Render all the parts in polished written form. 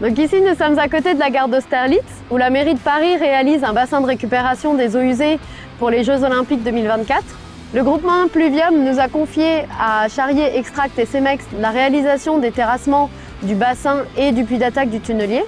Donc ici, nous sommes à côté de la gare d'Austerlitz, où la mairie de Paris réalise un bassin de récupération des eaux usées pour les Jeux Olympiques 2024. Le groupement Pluvium nous a confié à Charrier Extract et Cemex la réalisation des terrassements du bassin et du puits d'attaque du tunnelier.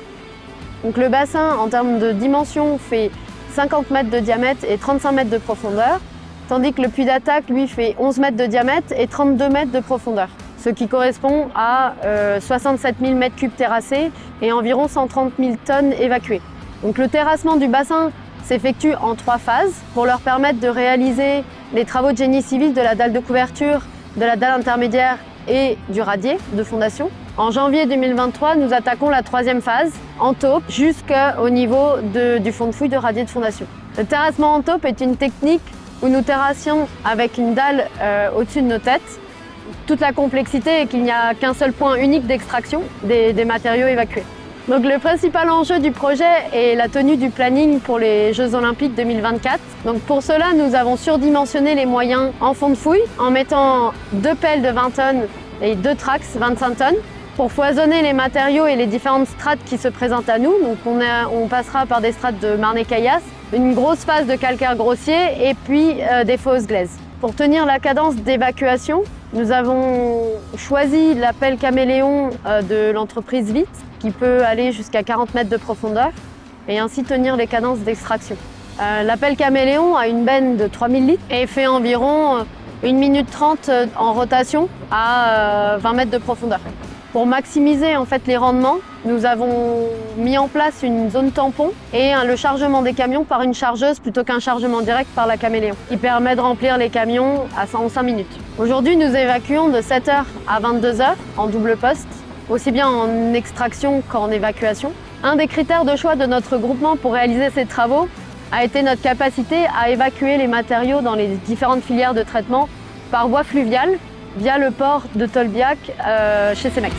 Donc le bassin, en termes de dimension, fait 50 mètres de diamètre et 35 mètres de profondeur, tandis que le puits d'attaque, lui, fait 11 mètres de diamètre et 32 mètres de profondeur, ce qui correspond à 67 000 mètres cubes terrassés et environ 130 000 tonnes évacuées. Donc le terrassement du bassin s'effectue en 3 phases pour leur permettre de réaliser les travaux de génie civil de la dalle de couverture, de la dalle intermédiaire et du radier de fondation. En janvier 2023, nous attaquons la 3e phase, en taupe, jusqu'au niveau du fond de fouille de radier de fondation. Le terrassement en taupe est une technique où nous terrassions avec une dalle au-dessus de nos têtes. Toute la complexité est qu'il n'y a qu'un seul point unique d'extraction des matériaux évacués. Donc le principal enjeu du projet est la tenue du planning pour les Jeux Olympiques 2024. Donc pour cela, nous avons surdimensionné les moyens en fond de fouille en mettant 2 pelles de 20 tonnes et 2 Trax 25 tonnes pour foisonner les matériaux et les différentes strates qui se présentent à nous. Donc on passera par des strates de marne-et-caillasse, une grosse phase de calcaire grossier et puis des fausses glaises. Pour tenir la cadence d'évacuation, nous avons choisi la pelle Caméléon de l'entreprise Vite, qui peut aller jusqu'à 40 mètres de profondeur et ainsi tenir les cadences d'extraction. La pelle Caméléon a une benne de 3000 litres et fait environ 1 minute 30 en rotation à 20 mètres de profondeur. Pour maximiser en fait les rendements, nous avons mis en place une zone tampon et le chargement des camions par une chargeuse plutôt qu'un chargement direct par la Caméléon, qui permet de remplir les camions en 5 minutes. Aujourd'hui, nous évacuons de 7h à 22h en double poste, aussi bien en extraction qu'en évacuation. Un des critères de choix de notre groupement pour réaliser ces travaux a été notre capacité à évacuer les matériaux dans les différentes filières de traitement par voie fluviale via le port de Tolbiac chez Cemex.